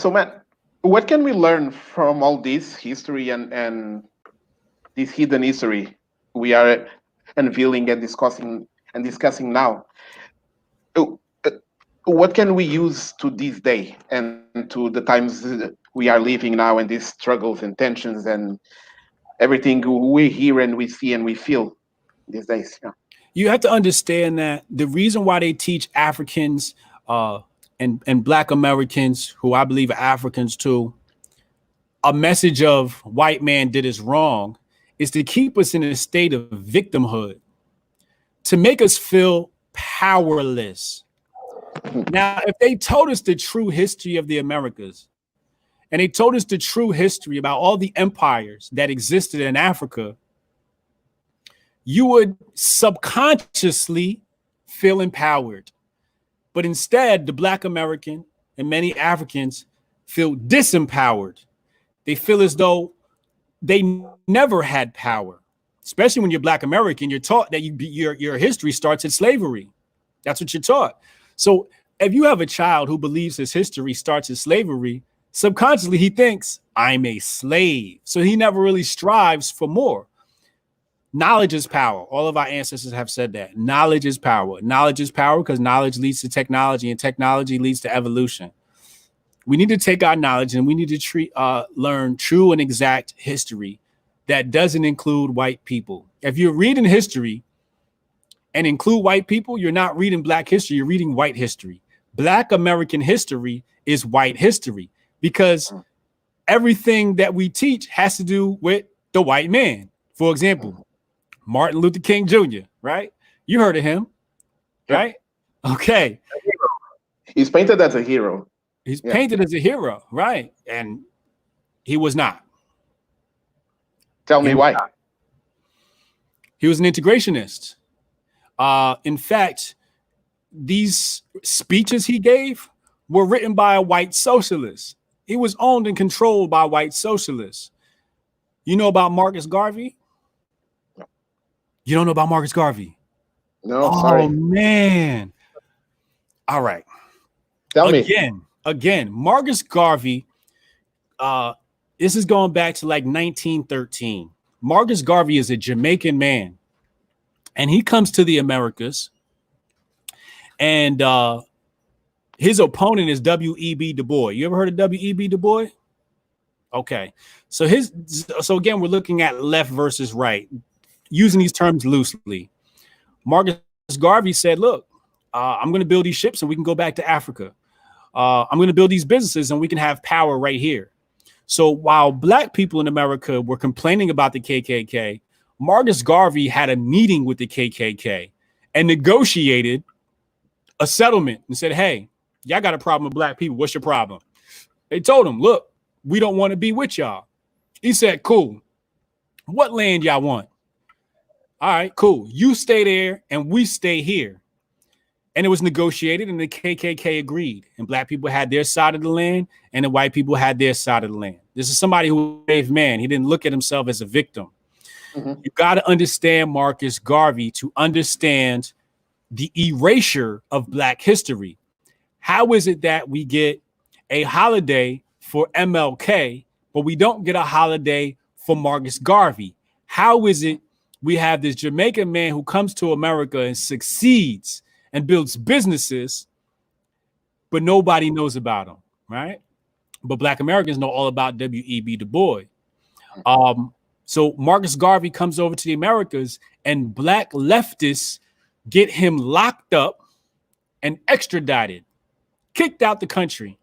So, Matt, what can we learn from all this history and this hidden history we are unveiling and discussing now? Uh, uh, What can we use to this day and to the times we are living now and these struggles and tensions and everything we hear and we see and we feel these days? Yeah. You have to understand that the reason why they teach Africans and Black Americans, who I believe are Africans too, a message of white man did us wrong, is to keep us in a state of victimhood, to make us feel powerless. Now, if they told us the true history of the Americas, and they told us the true history about all the empires that existed in Africa, you would subconsciously feel empowered. But instead, the Black American and many Africans feel disempowered. They feel as though they never had power, especially when you're Black American. You're taught that your history starts at slavery. That's what you're taught. So if you have a child who believes his history starts at slavery, subconsciously he thinks, I'm a slave. So he never really strives for more. Knowledge is power. All of our ancestors have said that. Knowledge is power. Knowledge is power because knowledge leads to technology, and technology leads to evolution. We need to take our knowledge and we need to learn true and exact history that doesn't include white people. If you're reading history and include white people, you're not reading Black history, you're reading white history. Black American history is white history because everything that we teach has to do with the white man. For example, Martin Luther King Jr., right? You heard of him, right? Okay. He's painted as a hero. He's painted as a hero, right? And he was not. Tell me why. He was an integrationist. In fact, these speeches he gave were written by a white socialist. He was owned and controlled by white socialists. You know about Marcus Garvey? You don't know about Marcus Garvey? No, sorry. Oh, man. All right. Tell me. Again, Marcus Garvey, this is going back to like 1913. Marcus Garvey is a Jamaican man, and he comes to the Americas, and his opponent is W.E.B. Du Bois. You ever heard of W.E.B. Du Bois? Okay. So again, we're looking at left versus right, using these terms loosely. Marcus Garvey said, look, I'm going to build these ships and we can go back to Africa. I'm going to build these businesses and we can have power right here. So while Black people in America were complaining about the KKK, Marcus Garvey had a meeting with the KKK and negotiated a settlement and said, hey, y'all got a problem with Black people. What's your problem? They told him, look, we don't want to be with y'all. He said, cool. What land y'all want? All right, cool. You stay there and we stay here. And it was negotiated and the KKK agreed. And Black people had their side of the land and the white people had their side of the land. This is somebody who was a brave man. He didn't look at himself as a victim. Mm-hmm. You got to understand Marcus Garvey to understand the erasure of Black history. How is it that we get a holiday for MLK, but we don't get a holiday for Marcus Garvey? How is it we have this Jamaican man who comes to America and succeeds and builds businesses, but nobody knows about him, right? But Black Americans know all about W.E.B. Du Bois. So Marcus Garvey comes over to the Americas and Black leftists get him locked up and extradited, kicked out the country.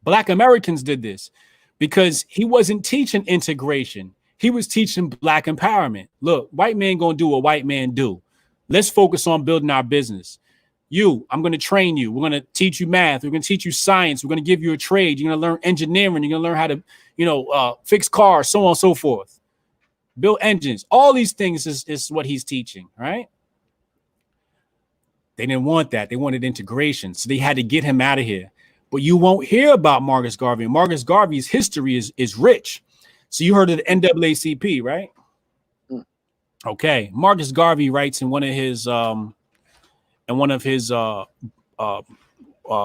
Black Americans did this because he wasn't teaching integration. He was teaching Black empowerment. Look, white man gonna do what white man do. Let's focus on building our business. I'm going to train you. We're going to teach you math. We're going to teach you science. We're going to give you a trade. You're going to learn engineering. You're going to learn how to, fix cars, so on and so forth. Build engines. All these things is what he's teaching, right? They didn't want that. They wanted integration. So they had to get him out of here. But you won't hear about Marcus Garvey. Marcus Garvey's history is rich. So you heard of the NAACP, right? Okay. Marcus Garvey writes in one of his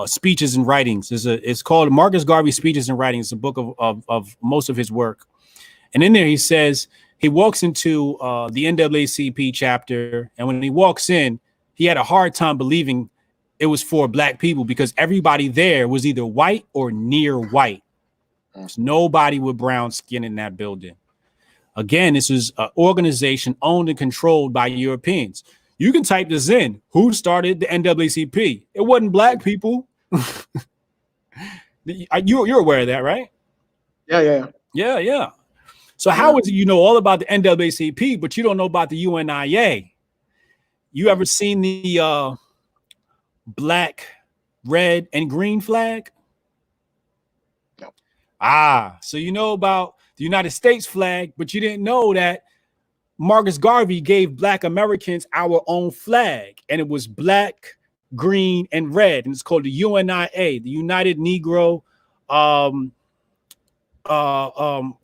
speeches and writings. It's called Marcus Garvey Speeches and Writings. It's a book of most of his work. And in there, he says he walks into the NAACP chapter, and when he walks in, he had a hard time believing it was for black people because everybody there was either white or near white. There's nobody with brown skin in that building. Again, this is an organization owned and controlled by Europeans. You can type this in. Who started the NAACP? It wasn't black people. You're aware of that, right? Yeah. So how is it you know all about the NAACP, but you don't know about the UNIA? You ever seen the black, red, and green flag? No. So you know about the United States flag, but you didn't know that Marcus Garvey gave black Americans our own flag, and it was black, green, and red, and it's called the UNIA, the United Negro. I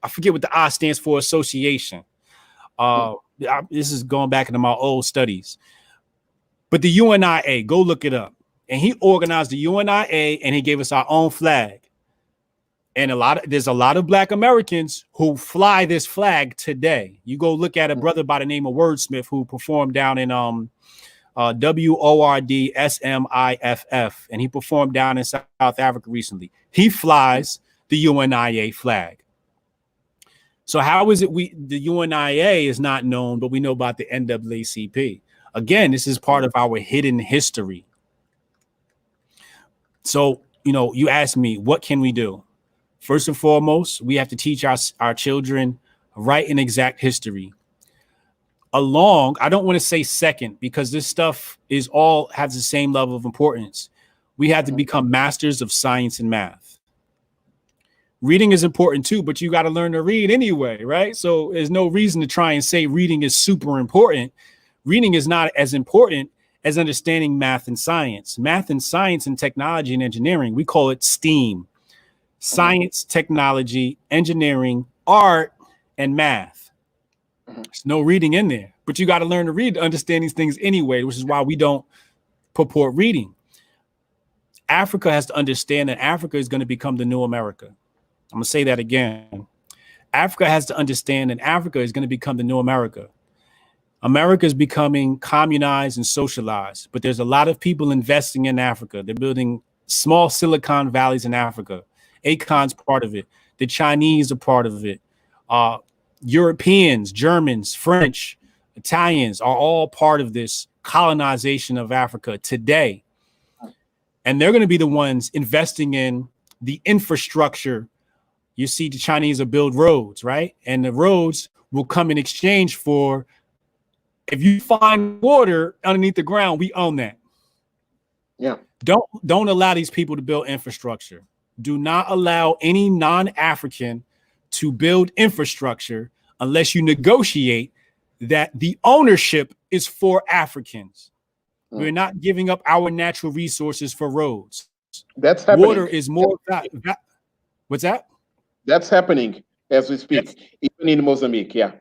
forget what the I stands for, association. This is going back into my old studies, but the UNIA, go look it up. And he organized the UNIA, and he gave us our own flag. And there's a lot of black Americans who fly this flag today. You go look at a brother by the name of Wordsmith who performed down in WORDSMIFF, and he performed down in South Africa recently. He flies the UNIA flag. So how is it the UNIA is not known, but we know about the NAACP? Again, this is part of our hidden history. So, you ask me, what can we do? First and foremost, we have to teach our children right and exact history. I don't want to say second, because this stuff has the same level of importance. We have to become masters of science and math. Reading is important too, but you got to learn to read anyway, right? So there's no reason to try and say reading is super important. Reading is not as important as understanding math and science. Math and science and technology and engineering, we call it STEAM. Science, technology, engineering, art, and math. There's no reading in there, but you got to learn to read to understand these things anyway, which is why we don't purport reading. Africa has to understand that Africa is going to become the new America. I'm going to say that again. Africa has to understand that Africa is going to become the new America. America is becoming communized and socialized, but there's a lot of people investing in Africa. They're building small Silicon Valleys in Africa. Akon's part of it. The Chinese are part of it. Europeans, Germans, French, Italians are all part of this colonization of Africa today. And they're going to be the ones investing in the infrastructure. You see the Chinese will build roads, right? And the roads will come in exchange for, if you find water underneath the ground, we own that. Yeah. Don't allow these people to build infrastructure. Do not allow any non-African to build infrastructure unless you negotiate that the ownership is for Africans. We're not giving up our natural resources for roads. That's happening. Water is more. What's that? That's happening as we speak, even in Mozambique. Yeah.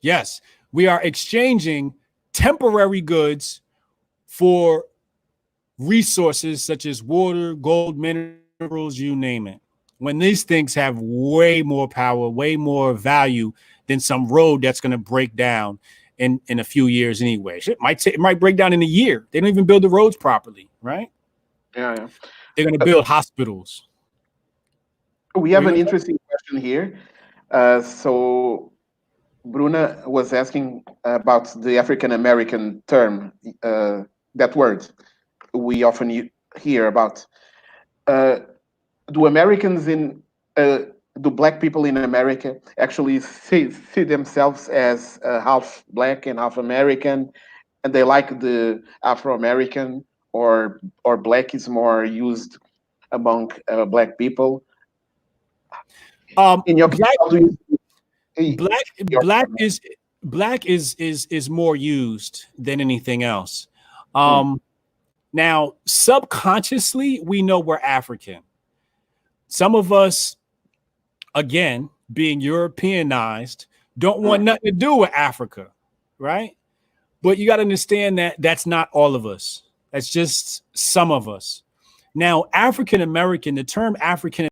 Yes, we are exchanging temporary goods for resources such as water, gold, minerals, you name it, when these things have way more power, way more value than some road that's going to break down in a few years anyway. It might break down in a year. They don't even build the roads properly, right? Yeah. They're going to build hospitals. We have an interesting question here. So Bruna was asking about the African American term, that word we often hear about. Do Americans do black people in America actually see themselves as half black and half American, and they like the Afro-American, or black is more used among black people? In your black is more used than anything else. Now, subconsciously, we know we're African. Some of us, again, being Europeanized, don't want nothing to do with Africa, right? But you got to understand that that's not all of us. That's just some of us. Now, African American, the term African